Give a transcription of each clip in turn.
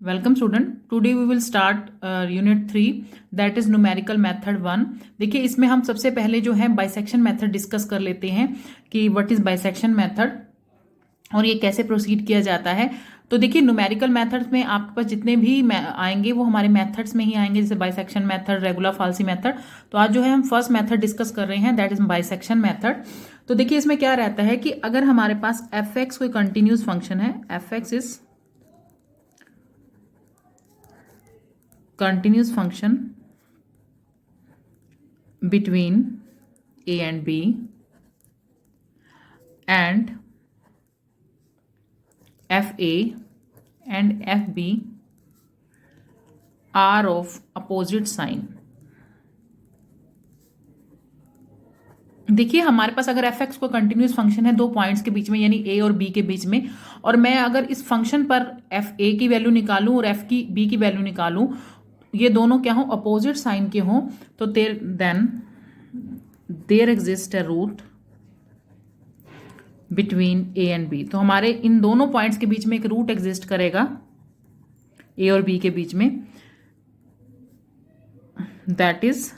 Welcome student, today we will start unit 3 that is numerical method 1। देखिए इसमें हम सबसे पहले जो है बाइसेक्शन मेथड डिस्कस कर लेते हैं कि व्हाट इज बाइसेक्शन मेथड और ये कैसे प्रोसीड किया जाता है। तो देखिए न्यूमेरिकल मेथड्स में आपके पास जितने भी आएंगे वो हमारे मेथड्स में ही आएंगे, जैसे बाइसेक्शन मेथड, रेगुलर फाल्सी मेथड। तो आज जो है हम फर्स्ट मेथड डिस्कस कर रहे हैं, दैट इज बाइसेक्शन मेथड। तो देखिए इसमें क्या रहता है कि अगर हमारे पास एफ एक्स कोई कंटिन्यूस फंक्शन है, F x is continuous function between a and b and fa and fb are of opposite sign। देखिए हमारे पास अगर एफ एक्स को कंटिन्यूस फंक्शन है दो पॉइंट्स के बीच में, यानी ए और बी के बीच में, और मैं अगर इस फंक्शन पर एफ ए की वैल्यू निकालूं और एफ की बी की वैल्यू निकालूं, ये दोनों क्या हो, अपोजिट साइन के हों, तो then there exist a root between A and B. तो हमारे इन दोनों पॉइंट्स के बीच में एक रूट एग्जिस्ट करेगा ए और बी के बीच में, दैट इज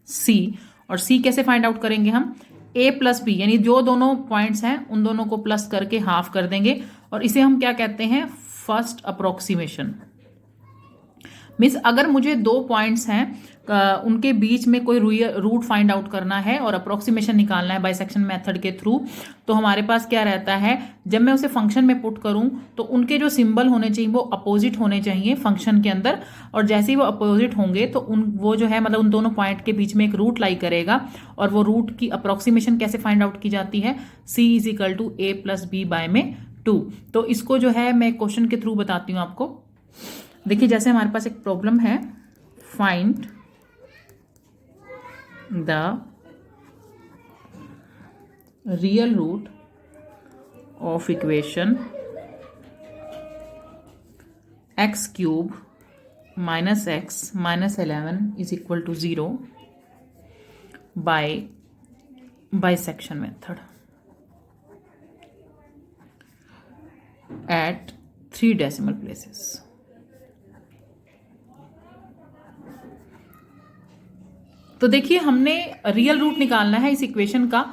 सी। और सी कैसे फाइंड आउट करेंगे हम, ए प्लस बी, यानी जो दोनों पॉइंट्स हैं उन दोनों को प्लस करके हाफ कर देंगे, और इसे हम क्या कहते हैं, फर्स्ट अप्रोक्सीमेशन। मीन्स अगर मुझे दो पॉइंट्स हैं उनके बीच में कोई रूट फाइंड आउट करना है और अप्रोक्सीमेशन निकालना है बाइसेक्शन मेथड के थ्रू, तो हमारे पास क्या रहता है, जब मैं उसे फंक्शन में पुट करूं तो उनके जो सिंबल होने चाहिए वो अपोजिट होने चाहिए फंक्शन के अंदर, और जैसे ही वो अपोजिट होंगे तो वो जो है मतलब उन दोनों पॉइंट के बीच में एक रूट लाई करेगा। और वो रूट की अप्रोक्सीमेशन कैसे फाइंड आउट की जाती है, C is equal to A plus B by में 2। तो इसको जो है मैं क्वेश्चन के थ्रू बताती हूँ आपको। देखिए जैसे हमारे पास एक प्रॉब्लम है, find the real root of equation X cube minus X minus 11 is equal to 0 by bisection method at 3 decimal places. तो देखिए हमने रियल रूट निकालना है इस इक्वेशन का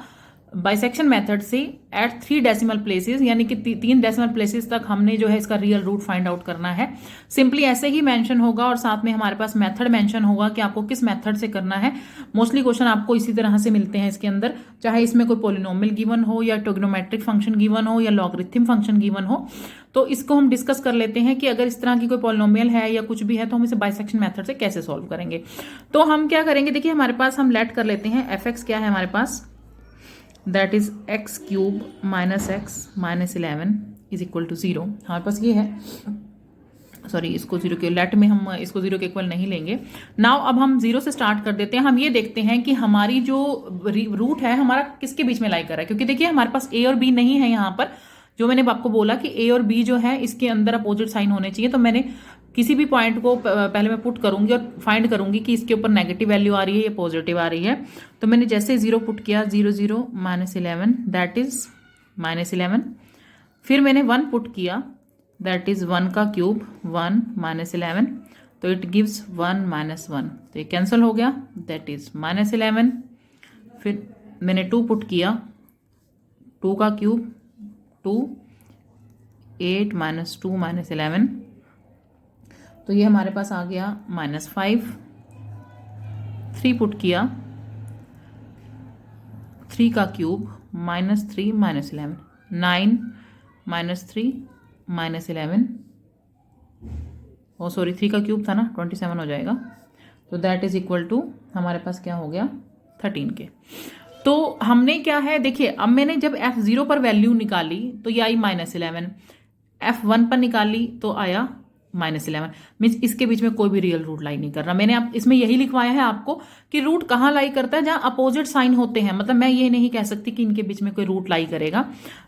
बाइसेक्शन मेथड से एट 3 डेसिमल प्लेसेस, यानी कि 3 डेसिमल प्लेसेस तक हमने जो है इसका रियल रूट फाइंड आउट करना है। सिंपली ऐसे ही मेंशन होगा और साथ में हमारे पास मेथड मेंशन होगा कि आपको किस मेथड से करना है। मोस्टली क्वेश्चन आपको इसी तरह से मिलते हैं इसके अंदर, चाहे इसमें कोई पॉलिनोमियल गिवन हो या ट्रिग्नोमेट्रिक फंक्शन गिवन हो या लॉगरिथम फंक्शन गिवन हो। तो इसको हम डिस्कस कर लेते हैं कि अगर इस तरह की कोई पॉलिनोमियल है या कुछ भी है तो हम इसे बाइसेक्शन मेथड से कैसे सॉल्व करेंगे। तो हम क्या करेंगे, देखिए हमारे पास हम लेट कर लेते हैं एफ एक्स क्या है हमारे पास, that is X cube minus X minus 11 is equal to 0। हमारे पास ये है, सॉरी इसको 0 के लेट में हम इसको 0 के इक्वल नहीं लेंगे। नाउ अब हम 0 से स्टार्ट कर देते हैं। हम ये देखते हैं कि हमारी जो रूट है हमारा किसके बीच में लाई कर रहा है, क्योंकि देखिए हमारे पास ए और बी नहीं है यहाँ पर। जो मैंने आपको बोला कि ए और बी जो है इसके अंदर अपोजिट साइन होने चाहिए, तो मैंने किसी भी पॉइंट को पहले मैं पुट करूंगी और फाइंड करूंगी कि इसके ऊपर नेगेटिव वैल्यू आ रही है या पॉजिटिव आ रही है। तो मैंने जैसे 0 पुट किया, 0 0 माइनस 11 दैट इज माइनस 11। फिर मैंने 1 पुट किया, दैट इज 1 का क्यूब 1 माइनस 11, तो इट गिव्स 1 माइनस 1, तो ये कैंसिल हो गया, दैट इज माइनस 11। फिर मैंने 2 पुट किया, 2 का क्यूब 2 8 माइनस 2 माइनस 11, तो ये हमारे पास आ गया माइनस 5। 3 पुट किया, 3 का cube minus 3 minus 11, 9 minus 3 minus 11, ओ सॉरी 3 का क्यूब था ना, 27 हो जाएगा। तो दैट इज इक्वल टू हमारे पास क्या हो गया, 13 के। तो हमने क्या है, देखिए अब मैंने जब F0 पर वैल्यू निकाली तो ये आई माइनस 11, F1 पर निकाली तो आया माइनस 11। मीन्स इसके बीच में कोई भी रियल रूट लाई नहीं कर रहा। मैंने आप इसमें यही लिखवाया है आपको कि रूट कहाँ लाई करता है, जहाँ अपोजिट साइन होते हैं। मतलब मैं ये नहीं कह सकती कि इनके बीच में कोई रूट लाई करेगा।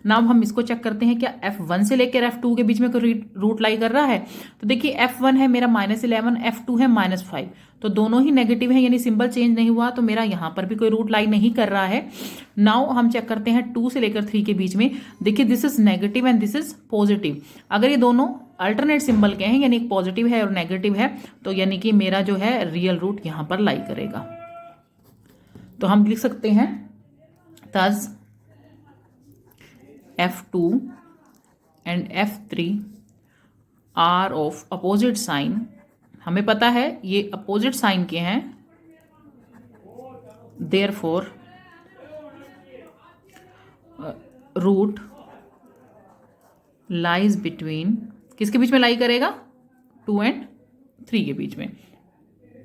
नाउ हम इसको चेक करते हैं क्या F1 से लेकर F2 के बीच में कोई रूट लाई कर रहा है। तो देखिए F1 है मेरा माइनस 11, F2 है माइनस 5, तो दोनों ही नेगेटिव है, यानी सिंबल चेंज नहीं हुआ, तो मेरा यहाँ पर भी कोई रूट लाई नहीं कर रहा है। नाउ हम चेक करते हैं 2 से लेकर 3 के बीच में। देखिए this is negative and this is positive. अगर ये दोनों अल्टरनेट सिंबल के हैं, यानी एक पॉजिटिव है और नेगेटिव है, तो यानी कि मेरा जो है रियल रूट यहां पर लाई करेगा। तो हम लिख सकते हैं thus F2 and F3 are of opposite sign. हमें पता है ये अपोजिट साइन के हैं, देयरफॉर रूट लाइज बिटवीन, किसके बीच में लाई करेगा? 2 एंड 3 के बीच में।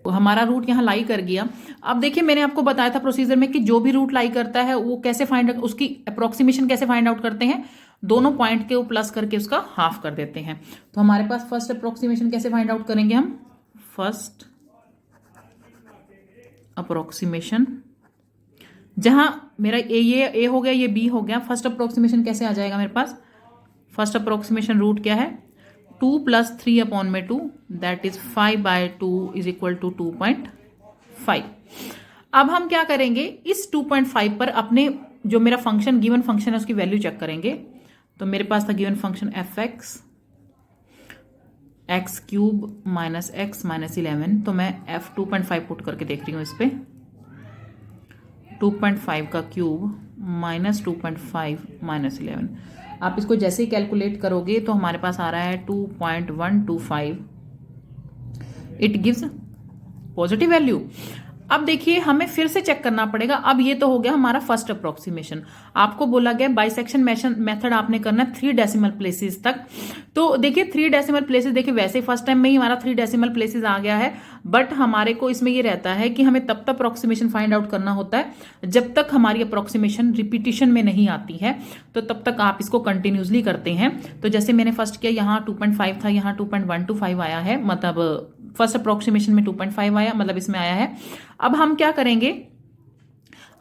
तो हमारा रूट यहाँ लाई कर गया। अब देखिए मैंने आपको बताया था प्रोसीजर में कि जो भी रूट लाई करता है वो कैसे उसकी अप्रोक्सीमेशन कैसे फाइंड आउट करते हैं, दोनों पॉइंट के वो प्लस करके उसका हाफ कर देते हैं। तो हमारे पास फर्स्ट अप्रोक्सीमेशन कैसे फाइंड आउट करेंगे हम? फर्स्ट अप्रोक्सीमेशन, जहां मेरा ये ए हो गया, ये बी हो गया, फर्स्ट अप्रोक्सीमेशन कैसे आ जाएगा मेरे पास? फर्स्ट अप्रोक्सीमेशन रूट क्या है? 2 + 3/2 that is 5/2 is equal to 2.5। अब हम क्या करेंगे, इस 2.5 पर अपने जो मेरा फंक्शन गिवन फंक्शन है उसकी वैल्यू चेक करेंगे। तो मेरे पास था given function fx x³ - x - 11। तो मैं f 2.5 पुट करके देख रही हूँ इस पे। 2.5 का क्यूब - 2.5 - 11। आप इसको जैसे ही कैलकुलेट करोगे तो हमारे पास आ रहा है 2.125। It gives positive value. अब देखिए हमें फिर से चेक करना पड़ेगा। अब ये तो हो गया हमारा फर्स्ट अप्रोक्सीमेशन। आपको बोला गया बाइसेक्शन मेथड आपने करना 3 डेसिमल प्लेसेस तक। तो देखिए 3 डेसिमल प्लेसेस, देखिए वैसे फर्स्ट टाइम में ही हमारा 3 डेसिमल प्लेसेस आ गया है, बट हमारे को इसमें ये रहता है कि हमें तब तक अप्रोक्सीमेशन फाइंड आउट करना होता है जब तक हमारी अप्रोक्सीमेशन रिपीटिशन में नहीं आती है। तो तब तक आप इसको कंटिन्यूसली करते हैं। तो जैसे मैंने फर्स्ट किया, यहाँ 2.5 था, यहाँ 2.125 आया है, मतलब फर्स्ट अप्रोक्सीमेशन में 2.5 आया, मतलब इसमें आया है। अब हम क्या करेंगे,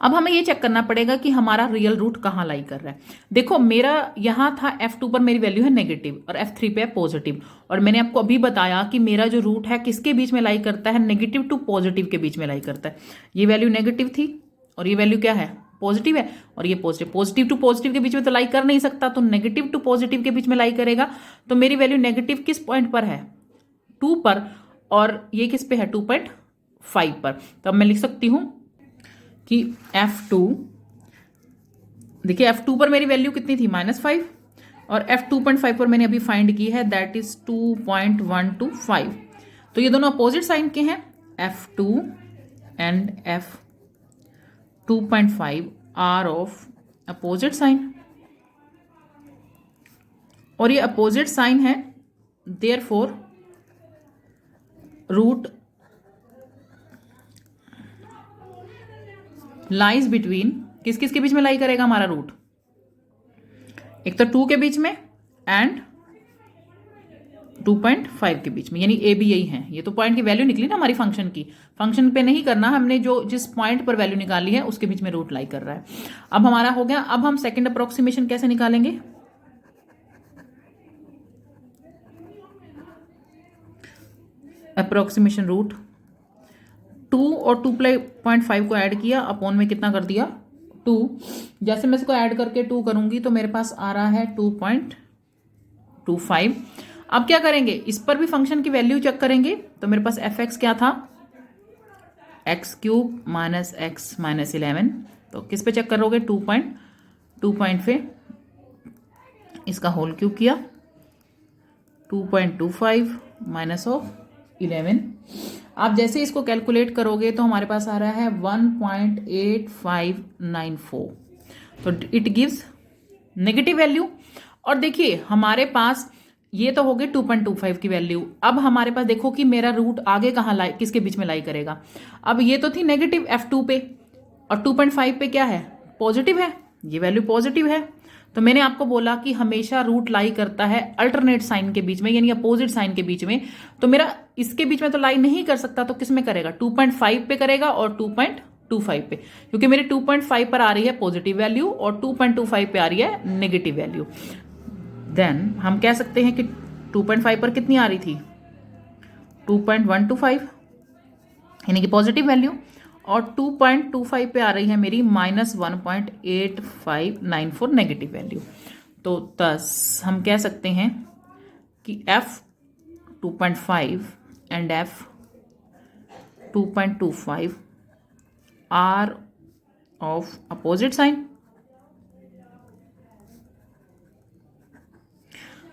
अब हमें ये चेक करना पड़ेगा कि हमारा रियल रूट कहाँ लाई कर रहा है। देखो मेरा यहां था F2 पर मेरी वैल्यू है नेगेटिव और F3 पे है पॉजिटिव, और मैंने आपको अभी बताया कि मेरा जो रूट है किसके बीच में लाई करता है? नेगेटिव टू पॉजिटिव के बीच में लाई करता है। ये वैल्यू नेगेटिव थी और ये वैल्यू क्या है? पॉजिटिव है, और ये पॉजिटिव। पॉजिटिव टू पॉजिटिव के बीच में तो लाई कर नहीं सकता, तो नेगेटिव टू पॉजिटिव के बीच में लाई करेगा। तो मेरी वैल्यू नेगेटिव किस पॉइंट पर है? 2 पर, और ये किस पे है? 2.5 पर। तो अब मैं लिख सकती हूं कि F2, देखिए F2 पर मेरी वैल्यू कितनी थी? -5, और F2.5 पर मैंने अभी फाइंड की है, दैट इज 2.125। तो ये दोनों अपोजिट साइन के हैं, F2 and F2.5 are of opposite sign, और ये अपोजिट साइन है, देयरफॉर रूट लाइज बिटवीन, किस किस के बीच में लाई करेगा हमारा रूट? एक तो 2 के बीच में एंड 2.5 के बीच में, यानी ए बी यही है। ये तो पॉइंट की वैल्यू निकली ना हमारी फंक्शन की। फंक्शन पे नहीं करना हमने, जो जिस पॉइंट पर वैल्यू निकाली है उसके बीच में रूट लाई कर रहा है। अब हमारा हो गया। अब हम सेकंड अप्रोक्सीमेशन कैसे निकालेंगे? अप्रोक्सीमेशन रूट 2 और 2.5 को ऐड किया, अपॉन में कितना कर दिया? 2। जैसे मैं इसको ऐड करके 2 करूंगी तो मेरे पास आ रहा है 2.25। अब क्या करेंगे, इस पर भी फंक्शन की वैल्यू चेक करेंगे। तो मेरे पास fx क्या था? x³ - x - 11। तो किस पे चेक करोगे? 2.2 पे इसका होल क्यूब किया, 2.25 - 11। आप जैसे इसको कैलकुलेट करोगे तो हमारे पास आ रहा है 1.8594। तो इट गिव्स नेगेटिव वैल्यू। और देखिए हमारे पास ये तो हो गई 2.25 की वैल्यू। अब हमारे पास देखो कि मेरा रूट आगे कहाँ लाई, किसके बीच में लाई करेगा? अब ये तो थी नेगेटिव F2 पे, और 2.5 पे क्या है? पॉजिटिव है। ये वैल्यू पॉजिटिव है। तो मैंने आपको बोला कि हमेशा रूट लाई करता है अल्टरनेट साइन के बीच में, यानी अपोजिट साइन के बीच में। तो मेरा इसके बीच में तो लाई नहीं कर सकता, तो किस में करेगा? 2.5 पे करेगा और 2.25 पे, क्योंकि मेरी 2.5 पर आ रही है पॉजिटिव वैल्यू और 2.25 पे आ रही है नेगेटिव वैल्यू। देन हम कह सकते हैं कि 2.5 पर कितनी आ रही थी? 2.125, यानी कि पॉजिटिव वैल्यू, और 2.25 पे आ रही है मेरी -1.8594 नेगेटिव वैल्यू। तो थस हम कह सकते हैं कि F 2.5 and F 2.25 are of opposite sign.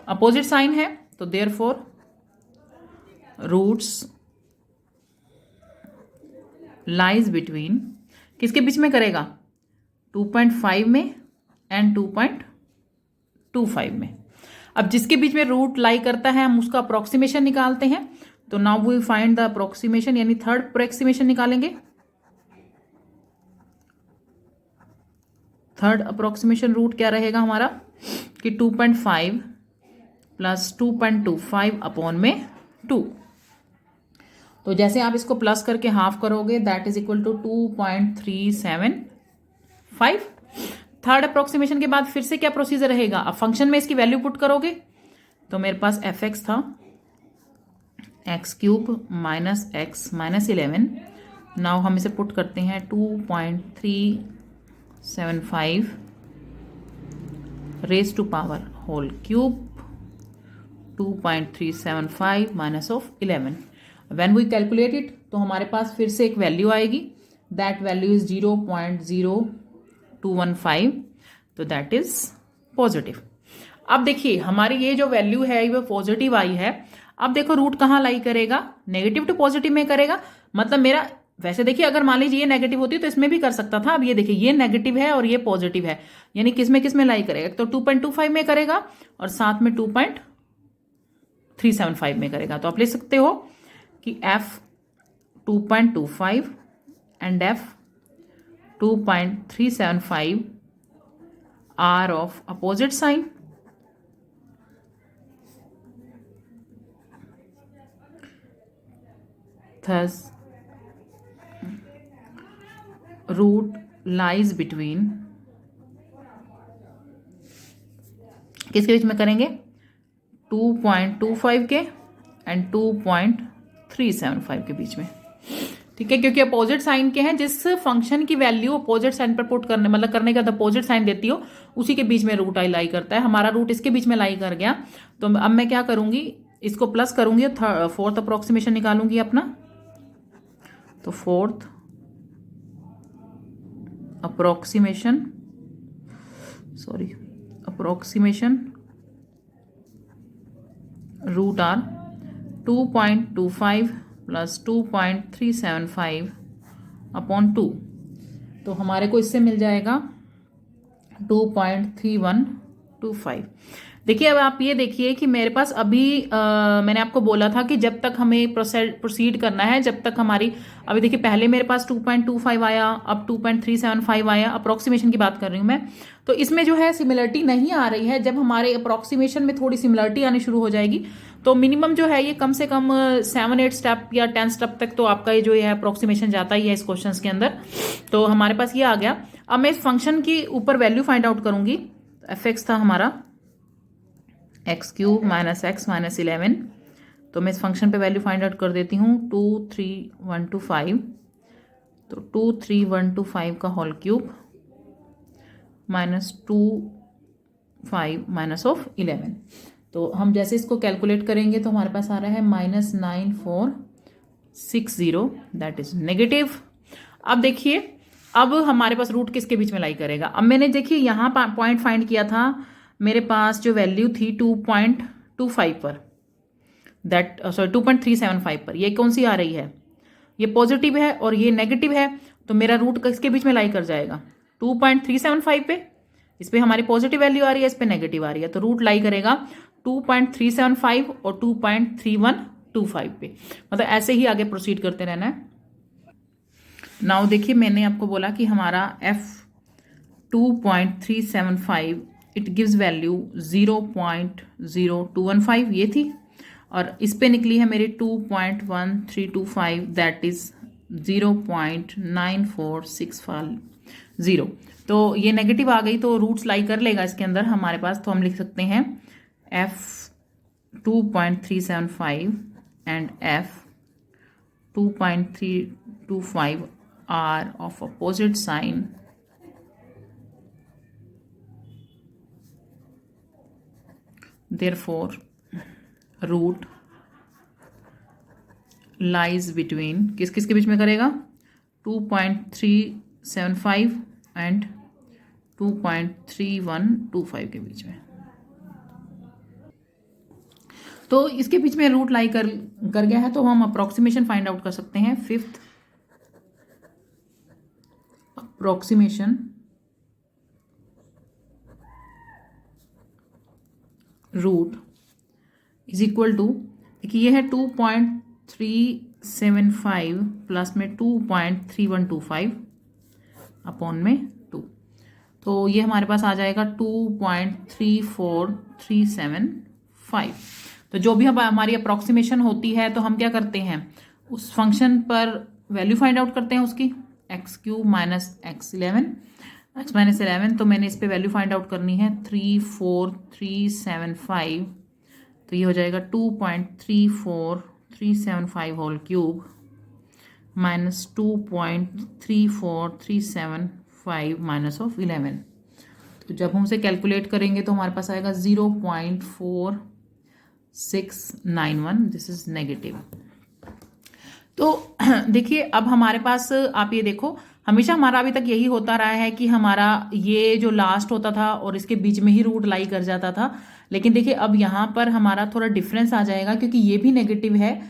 Opposite sign है तो देयरफॉर रूट्स लाइज बिटवीन, किसके बीच में करेगा, 2.5 में एंड 2.25 में। अब जिसके बीच में रूट लाई करता है हम उसका अप्रोक्सीमेशन निकालते हैं। तो now we find the approximation, यानी थर्ड अप्रोक्सीमेशन निकालेंगे। थर्ड अप्रोक्सीमेशन रूट क्या रहेगा हमारा कि 2.5 प्लस 2.25 अपॉन में 2। तो जैसे आप इसको प्लस करके हाफ करोगे that is equal to 2.375। Third approximation के बाद फिर से क्या प्रोसीजर रहेगा, अब फंक्शन में इसकी वैल्यू पुट करोगे। तो मेरे पास एफ एक्स था x³ minus X minus 11। Now हम इसे पुट करते हैं 2.375 raise to power whole cube 2.375 minus of 11। When we calculate it तो हमारे पास फिर से एक वैल्यू आएगी, दैट वैल्यू इज 0.0215, तो दैट इज पॉजिटिव। अब देखिए हमारी ये जो वैल्यू है वो पॉजिटिव आई है। अब देखो रूट कहाँ लाई करेगा, नेगेटिव टू पॉजिटिव में करेगा। मतलब मेरा वैसे देखिए अगर मान लीजिए ये नेगेटिव होती तो इसमें भी कर सकता था। अब ये देखिए ये नेगेटिव है और ये पॉजिटिव है, यानी किस में लाई करेगा, तो 2.25 में करेगा और साथ में 2.375 में करेगा। तो आप ले सकते हो कि F 2.25 and F 2.375 are of opposite sign. Thus, root lies between, किसके बीच में करेंगे, 2.25 के एंड 2.375 के बीच में। ठीक है, क्योंकि अपोजिट साइन के हैं, जिस फंक्शन की वैल्यू अपोजिट साइन पर पुट करने मतलब करने का अपोजिट साइन देती हो उसी के बीच में रूट आई लाई करता है। हमारा रूट इसके बीच में लाई कर गया, तो अब मैं क्या करूंगी, इसको प्लस करूंगी और फोर्थ अप्रोक्सीमेशन निकालूंगी अपना। तो fourth approximation root are 2.25 plus 2.375 upon 2। तो हमारे को इससे मिल जाएगा 2.3125। देखिए अब आप ये देखिए कि मेरे पास अभी मैंने आपको बोला था कि जब तक हमें प्रोसीड करना है, जब तक हमारी अभी देखिए पहले मेरे पास 2.25 आया, अब 2.375 आया, अप्रोक्सीमेशन की बात कर रही हूँ मैं। तो इसमें जो है सिमिलरिटी नहीं आ रही है। जब हमारे अप्रोक्सीमेशन में थोड़ी सिमिलरिटी आनी शुरू हो जाएगी तो मिनिमम जो है ये कम से कम 7-8 स्टेप या 10 स्टेप तक तो आपका ये जो है अप्रोक्सीमेशन जाता ही है इस क्वेश्चन के अंदर। तो हमारे पास ये आ गया। अब मैं इस फंक्शन की ऊपर वैल्यू फाइंड आउट करूंगी। एफ एक्स था हमारा x³ माइनस एक्स माइनस 11। तो मैं इस फंक्शन पे वैल्यू फाइंड आउट कर देती हूँ 23125। तो 23125 का whole cube minus 25 minus of 11। तो हम जैसे इसको कैलकुलेट करेंगे तो हमारे पास आ रहा है -9460, दैट इज नेगेटिव। अब देखिए अब हमारे पास रूट किसके बीच में लाई करेगा। अब मैंने देखिए यहाँ पॉइंट फाइंड किया था, मेरे पास जो वैल्यू थी 2.25 पर, दैट 2.375 पर, ये कौन सी आ रही है, ये पॉजिटिव है और ये नेगेटिव है। तो मेरा रूट किसके बीच में लाई कर जाएगा, 2.375 पे। इस पे हमारी पॉजिटिव वैल्यू आ रही है, इस पे नेगेटिव आ रही है, तो रूट लाई करेगा 2.375 और 2.3125 पे। मतलब ऐसे ही आगे प्रोसीड करते रहना है। नाउ देखिए मैंने आपको बोला कि हमारा F 2.375 इट गिव्स वैल्यू 0.0215 ये थी, और इस पे निकली है मेरी 2.1325 दैट इज 0.9465। तो ये नेगेटिव आ गई तो रूट्स लाई कर लेगा इसके अंदर हमारे पास। तो हम लिख सकते हैं F 2.375 and F 2.325 are of opposite sign therefore root lies between किस किस के बीच में करेगा 2.375 एंड 2.3125 के बीच में। तो इसके बीच में रूट लाई कर गया है, तो हम अप्रोक्सीमेशन फाइंड आउट कर सकते हैं। Fifth approximation root is equal to, देखिए ये है 2.375 प्लस में 2.3125 अपॉन में 2, तो ये हमारे पास आ जाएगा 2.34375। तो जो भी हमारी अप्रोक्सीमेशन होती है तो हम क्या करते हैं, उस फंक्शन पर वैल्यू फाइंड आउट करते हैं उसकी, x³ माइनस x माइनस 11। तो मैंने इस पे वैल्यू फाइंड आउट करनी है 34375, तो ये हो जाएगा 2.34375 whole cube minus 2.34375 minus of 11। तो जब हम उसे कैलकुलेट करेंगे तो हमारे पास आएगा 0.4691, दिस इज नेगेटिव। तो देखिए अब हमारे पास आप ये देखो, हमेशा हमारा अभी तक यही होता रहा है कि हमारा ये जो लास्ट होता था और इसके बीच में ही रूट लाई कर जाता था, लेकिन देखिए अब यहाँ पर हमारा थोड़ा डिफरेंस आ जाएगा क्योंकि ये भी नेगेटिव है,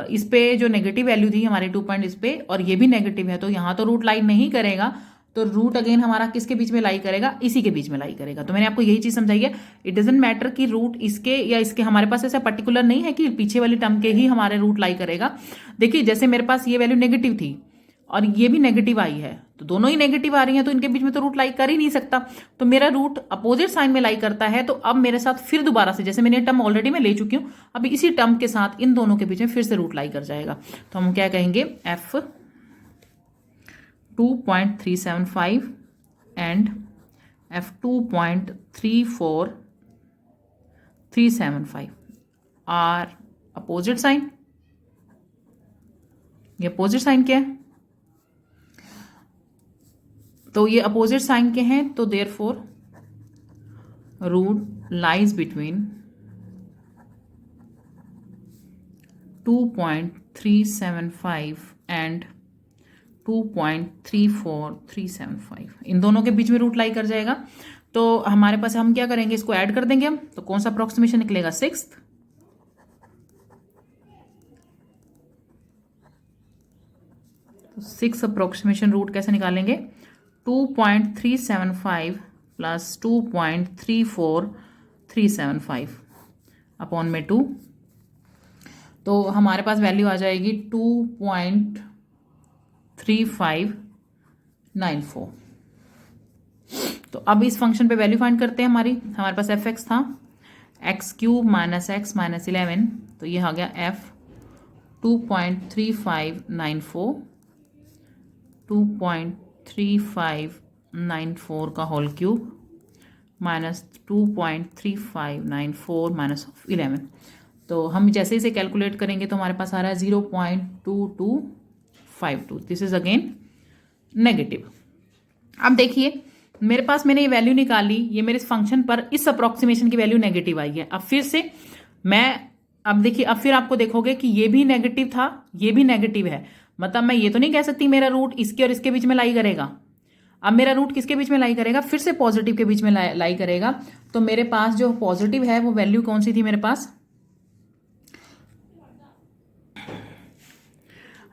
इस पे जो नेगेटिव वैल्यू थी हमारे 2 पॉइंट इस पे, और ये भी नेगेटिव है, तो यहाँ तो रूट लाई नहीं करेगा, तो रूट अगेन हमारा किसके बीच में लाई करेगा, इसी के बीच में लाई करेगा। तो मैंने आपको यही चीज समझाई है, इट डजेंट मैटर कि रूट इसके या इसके, हमारे पास ऐसा पर्टिकुलर नहीं है कि पीछे वाली टर्म के ही हमारे रूट लाई करेगा। देखिए जैसे मेरे पास ये वैल्यू नेगेटिव थी और ये भी नेगेटिव आई है, तो दोनों ही नेगेटिव आ रही हैं, तो इनके बीच में तो रूट लाई कर ही नहीं सकता, तो मेरा रूट अपोजिट साइन में लाई करता है। तो अब मेरे साथ फिर दोबारा से, जैसे मैंने टर्म ऑलरेडी मैं ले चुकी हूं, अब इसी टर्म के साथ इन दोनों के बीच में फिर से रूट लाई कर जाएगा। तो हम क्या कहेंगे, f 2.375 and f 2.34375 are opposite sign. ये अपोजिट साइन क्या है, तो ये अपोजिट साइन के हैं, तो therefore root lies between 2.375 and 2.34375, इन दोनों के बीच में रूट लाई कर जाएगा। तो हमारे पास हम क्या करेंगे, इसको ऐड कर देंगे हम, तो कौन सा अप्रोक्सीमेशन निकलेगा, 6th। तो 6 अप्रोक्सीमेशन रूट कैसे निकालेंगे, 2.375 प्लस 2.34375 अपॉन में 2, तो हमारे पास वैल्यू आ जाएगी 2.3594। तो अब इस फंक्शन पे वैल्यू फाइंड करते हैं। हमारे पास fx था x³ माइनस x माइनस 11, तो ये आ गया f 2.3594, 2.3594 का whole cube minus 2.3594 minus of 11। तो हम जैसे इसे कैलकुलेट करेंगे तो हमारे पास आ रहा है 0.2252, दिस इज अगेन नेगेटिव। अब देखिए मेरे पास मैंने ये वैल्यू निकाली, ये मेरे इस फंक्शन पर इस अप्रोक्सीमेशन की वैल्यू नेगेटिव आई है। अब फिर से अब देखिए, अब फिर आपको देखोगे कि ये भी नेगेटिव था, ये भी नेगेटिव है, मतलब मैं ये तो नहीं कह सकती मेरा रूट इसके और इसके बीच में लाई करेगा। अब मेरा रूट किसके बीच में लाई करेगा, फिर से पॉजिटिव के बीच में लाई करेगा। तो मेरे पास जो पॉजिटिव है वो वैल्यू कौन सी थी मेरे पास,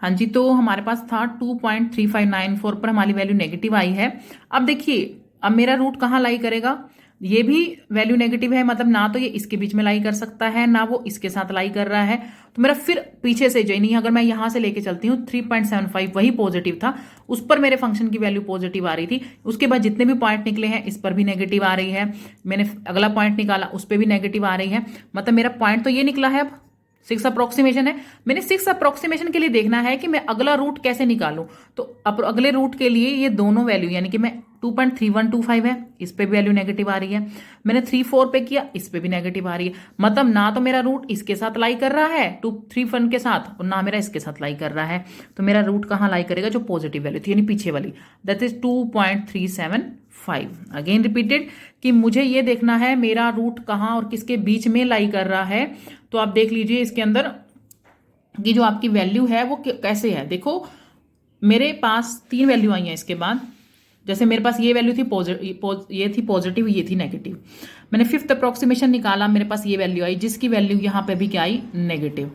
हाँ जी, तो हमारे पास था 2.3594 पर हमारी वैल्यू नेगेटिव आई है। अब देखिए अब मेरा रूट कहाँ लाई करेगा, ये भी वैल्यू नेगेटिव है, मतलब ना तो ये इसके बीच में लाई कर सकता है ना वो इसके साथ लाई कर रहा है। तो मेरा फिर पीछे से जो नहीं, अगर मैं यहां से लेके चलती हूँ 3.75 वही पॉजिटिव था, उस पर मेरे फंक्शन की वैल्यू पॉजिटिव आ रही थी। उसके बाद जितने भी पॉइंट निकले हैं इस पर भी नेगेटिव आ रही है, मैंने अगला पॉइंट निकाला उस पर भी नेगेटिव आ रही है, मतलब मेरा पॉइंट तो ये निकला है अब 6 अप्रोक्सीमेशन है। मैंने 6 अप्रोक्सीमेशन के लिए देखना है कि मैं अगला रूट कैसे निकालूं। तो अगले रूट के लिए ये दोनों वैल्यू, यानी कि मैं 2.3125 है, इस पे भी वैल्यू नेगेटिव आ रही है। मैंने 3.4 पे किया, इस पे भी नेगेटिव आ रही है। मतलब ना तो मेरा रूट इसके साथ लाई कर रहा है 2.31 के साथ, और ना मेरा इसके साथ लाई कर रहा है। तो मेरा रूट कहाँ लाई करेगा, जो पॉजिटिव वैल्यू थी यानी पीछे वाली, दैट इज 2.375। अगेन रिपीटेड कि मुझे ये देखना है मेरा रूट कहाँ और किसके बीच में लाई कर रहा है। तो आप देख लीजिए इसके अंदर कि जो आपकी वैल्यू है वो कैसे है। देखो मेरे पास 3 वैल्यू आई हैं इसके बाद। जैसे मेरे पास ये वैल्यू थी ये थी पॉजिटिव, ये थी नेगेटिव। मैंने 5th अप्रोक्सीमेशन निकाला, मेरे पास ये वैल्यू आई जिसकी वैल्यू यहाँ पे भी क्या आई, नेगेटिव।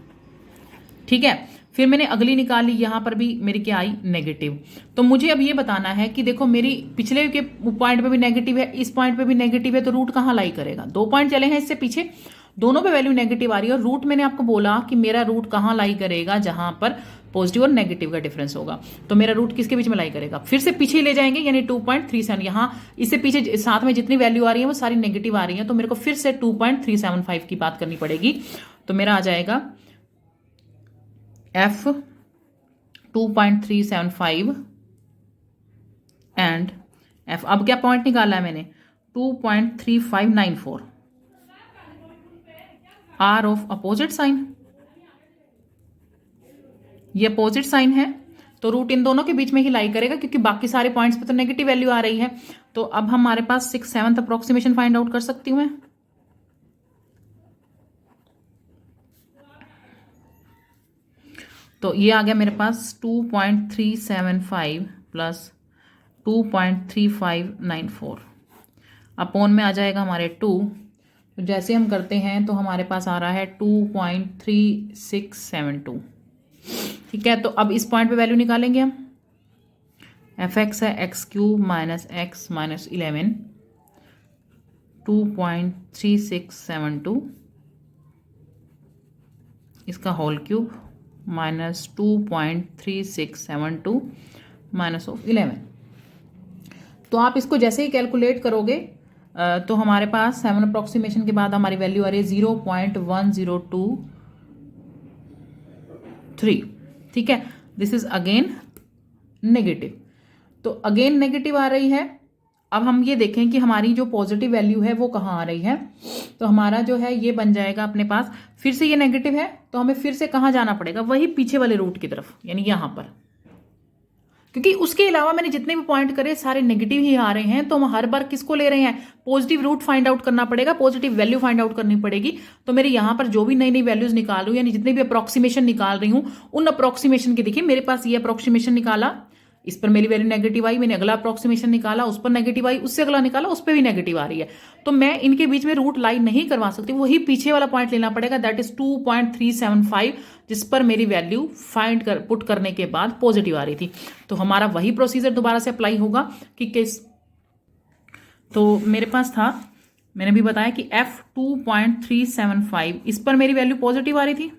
ठीक है, फिर मैंने अगली निकाली, यहां पर भी मेरी क्या आई, नेगेटिव। तो मुझे अब ये बताना है कि देखो मेरी पिछले के पॉइंट पे भी नेगेटिव है, इस पॉइंट पे भी नेगेटिव है, तो रूट कहाँ लाई करेगा। 2 पॉइंट चले हैं इससे पीछे, दोनों पे वैल्यू नेगेटिव आ रही है, और रूट मैंने आपको बोला कि मेरा रूट कहाँ लाई करेगा, जहां पर पॉजिटिव और नेगेटिव का डिफरेंस होगा। तो मेरा रूट किसके बीच में लाई करेगा, फिर से पीछे ले जाएंगे, यानी 2.37। यहाँ इससे पीछे साथ में जितनी वैल्यू आ रही है वो सारी नेगेटिव आ रही है, तो मेरे को फिर से 2.375 की बात करनी पड़ेगी। तो मेरा आ जाएगा F 2.375 एंड F, अब क्या पॉइंट निकाला है मैंने, 2.3594, आर ऑफ अपोजिट साइन। ये अपोजिट साइन है, तो रूट इन दोनों के बीच में ही लाई करेगा, क्योंकि बाकी सारे पॉइंट्स पे तो नेगेटिव वैल्यू आ रही है। तो अब हमारे पास 6/7 अप्रोक्सीमेशन फाइंड आउट कर सकती हूँ मैं। तो ये आ गया मेरे पास 2.375 प्लस 2.3594 अपॉन में आ जाएगा हमारे 2। तो जैसे हम करते हैं तो हमारे पास आ रहा है 2.3672। ठीक है, तो अब इस पॉइंट पे वैल्यू निकालेंगे हम। एफ एक्स है x³ माइनस एक्स माइनस 11, 2.3672 इसका whole cube minus 2.3672 minus of 11। तो आप इसको जैसे ही कैलकुलेट करोगे तो हमारे पास 7 अप्रोक्सीमेशन के बाद हमारी वैल्यू आ रही है 0.1023। ठीक है, दिस इज अगेन नेगेटिव। तो अगेन नेगेटिव आ रही है। अब हम ये देखें कि हमारी जो पॉजिटिव वैल्यू है वो कहाँ आ रही है। तो हमारा जो है ये बन जाएगा अपने पास, फिर से ये नेगेटिव है, तो हमें फिर से कहाँ जाना पड़ेगा, वही पीछे वाले रूट की तरफ, यानी यहां पर, क्योंकि उसके अलावा मैंने जितने भी पॉइंट करे सारे नेगेटिव ही आ रहे हैं। तो हम हर बार किसको ले रहे हैं, पॉजिटिव रूट फाइंड आउट करना पड़ेगा, पॉजिटिव वैल्यू फाइंड आउट करनी पड़ेगी। तो मेरे यहां पर जो भी नई नई वैल्यूज निकाल रही हूं, यानी जितने भी अप्रोक्सीमेशन निकाल रही हूं, उन अप्रोक्सीमेशन के देखिए मेरे पास ये अप्रोक्सीमेशन निकाला, इस पर मेरी वैल्यू नेगेटिव आई, मैंने अगला अप्रोक्सीमेशन निकाला, उस पर नेगेटिव आई, उससे अगला निकाला, उस पर भी नेगेटिव आ रही है। तो मैं इनके बीच में रूट लाइन नहीं करवा सकती, वही पीछे वाला पॉइंट लेना पड़ेगा, दैट इज 2.375, जिस पर मेरी वैल्यू पुट करने के बाद पॉजिटिव आ रही थी। तो हमारा वही प्रोसीजर दोबारा से अप्लाई होगा कि किस, तो मेरे पास था, मैंने भी बताया कि F 2.375, इस पर मेरी वैल्यू पॉजिटिव आ रही थी,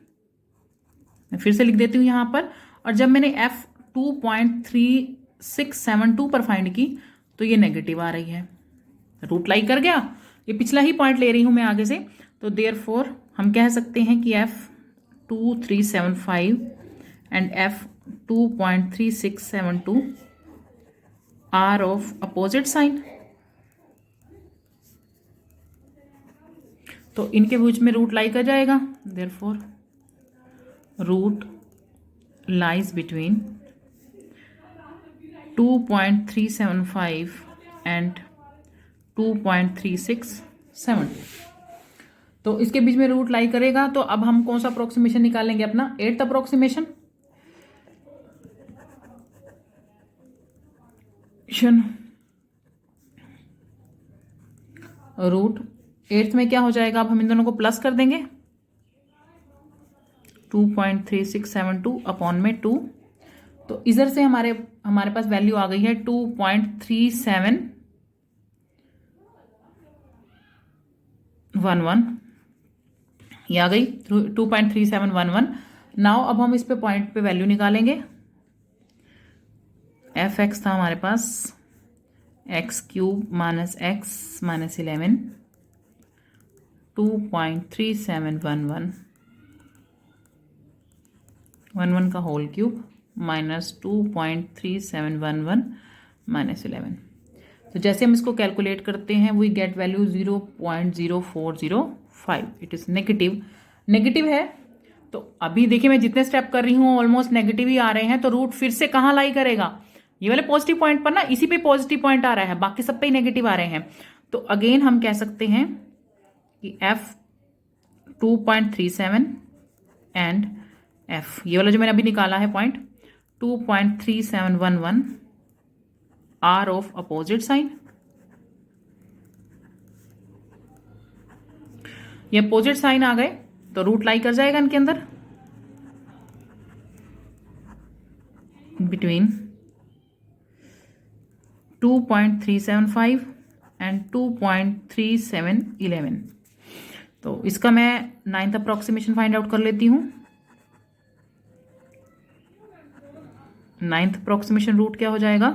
मैं फिर से लिख देती हूं यहां पर। और जब मैंने F 2.3672 पर फाइंड की तो ये नेगेटिव आ रही है, रूट लाई कर गया, ये पिछला ही पॉइंट ले रही हूं मैं आगे से। तो देयरफॉर हम कह सकते हैं कि F 2.375 and F 2.3672 are of opposite sign. तो इनके बीच में रूट लाई कर जाएगा, therefore root lies between 2.375 and 2.367। तो इसके बीच में रूट लाई करेगा। तो अब हम कौन सा अप्रोक्सीमेशन निकालेंगे, अपना 8th अप्रोक्सीमेशन। रूट 8th में क्या हो जाएगा, अब हम इन दोनों को प्लस कर देंगे, 2.3672 अपॉन में 2। तो इधर से हमारे पास वैल्यू आ गई है 2.3711, ये आ गई 2.3711। नाउ अब हम इस पे पॉइंट पे वैल्यू निकालेंगे। एफ एक्स था हमारे पास x³ माइनस एक्स माइनस 11, 2.3711 11 का होल क्यूब माइनस 2.3711 माइनस 11। तो जैसे हम इसको कैलकुलेट करते हैं we get value 0.0405। It is negative, negative है। तो अभी देखिए मैं जितने स्टेप कर रही हूँ ऑलमोस्ट नेगेटिव ही आ रहे हैं, तो रूट फिर से कहाँ लाई करेगा, ये वाले पॉजिटिव पॉइंट पर ना, इसी पे पॉजिटिव पॉइंट आ रहा है, बाकी सब पे ही नेगेटिव आ रहे हैं। तो अगेन हम कह सकते हैं कि एफ 2.37 एंड एफ, ये वाला जो मैंने अभी निकाला है point 2.3711 are of opposite sign. ये अपोजिट साइन आ गए तो रूट लाई कर जाएगा इनके अंदर बिटवीन 2.375 एंड 2.3711। तो इसका मैं 9th अप्रोक्सीमेशन फाइंड आउट कर लेती हूं। 9th अप्रोक्सीमेशन रूट क्या हो जाएगा,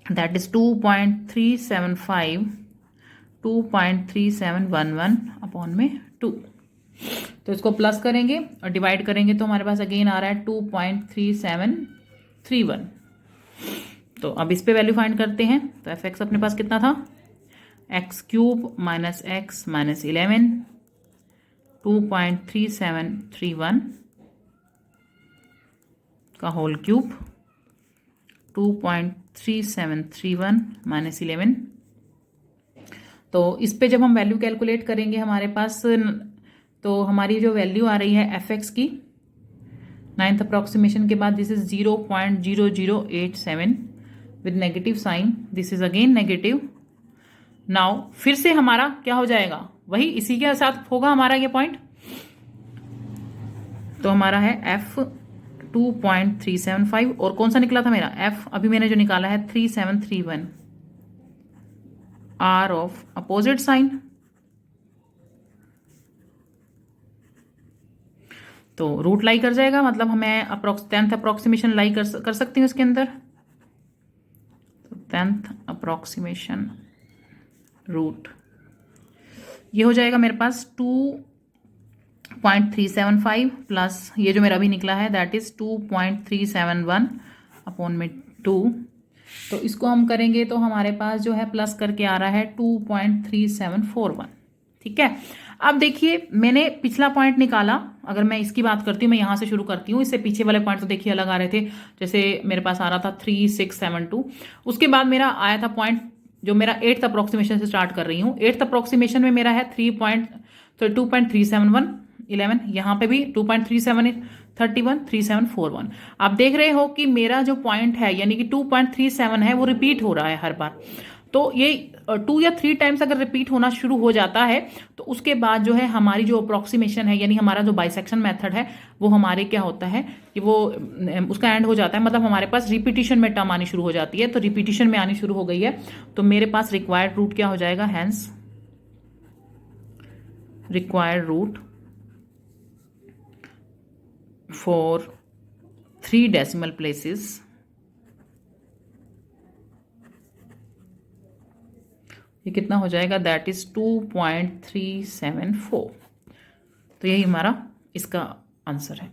दैट इज 2.375 2.3711 अपॉन में 2। तो इसको प्लस करेंगे और डिवाइड करेंगे तो हमारे पास अगेन आ रहा है 2.3731। तो अब इस पे वैल्यू फाइंड करते हैं। तो एफ एक्स अपने पास कितना था, x cube minus X minus 11 2.3731 का होल क्यूब 2.3731 माइनस 11। तो इस पे जब हम वैल्यू कैलकुलेट करेंगे हमारे पास, तो हमारी जो वैल्यू आ रही है एफ एक्स की 9th अप्रोक्सीमेशन के बाद, this is 0.0087 with negative sign, this is again negative. Now फिर से हमारा क्या हो जाएगा, वही इसी के साथ होगा हमारा ये पॉइंट। तो हमारा है एफ 2.375 और कौन सा निकला था मेरा एफ, अभी मैंने जो निकाला है 3731 आर ऑफ अपोजिट साइन। तो रूट लाई कर जाएगा, मतलब हमें 10th अप्रोक्सीमेशन लाई कर सकती हूँ इसके अंदर। तो 10th अप्रोक्सीमेशन रूट ये हो जाएगा मेरे पास 2.375 प्लस ये जो मेरा अभी निकला है दैट इज 2.371 अपॉन में 2। तो इसको हम करेंगे तो हमारे पास जो है प्लस करके आ रहा है 2.3741। ठीक है, अब देखिए मैंने पिछला पॉइंट निकाला, अगर मैं इसकी बात करती हूँ, मैं यहाँ से शुरू करती हूँ, इससे पीछे वाले पॉइंट तो देखिए अलग आ रहे थे। जैसे मेरे पास आ रहा था 3672, उसके बाद मेरा आया था पॉइंट जो मेरा 8th अप्रोक्सीमेशन से स्टार्ट कर रही हूँ। 8th अप्रोक्सीमेशन में मेरा है 2.37111, यहाँ पे भी 2.3731 3741। आप देख रहे हो कि मेरा जो पॉइंट है यानी कि 2.37 है वो रिपीट हो रहा है हर बार। तो ये 2 या 3 टाइम्स अगर रिपीट होना शुरू हो जाता है तो उसके बाद जो है हमारी जो अप्रोक्सीमेशन है यानी हमारा जो बाइसेक्शन मेथड है वो हमारे क्या होता है कि वो उसका एंड हो जाता है, मतलब हमारे पास रिपीटिशन में टर्म आनी शुरू हो जाती है। तो रिपीटिशन में आनी शुरू हो गई है तो मेरे पास रिक्वायर्ड रूट क्या हो जाएगा, hence required root for 3 decimal places ये कितना हो जाएगा, दैट इज 2.374। तो यही हमारा इसका आंसर है।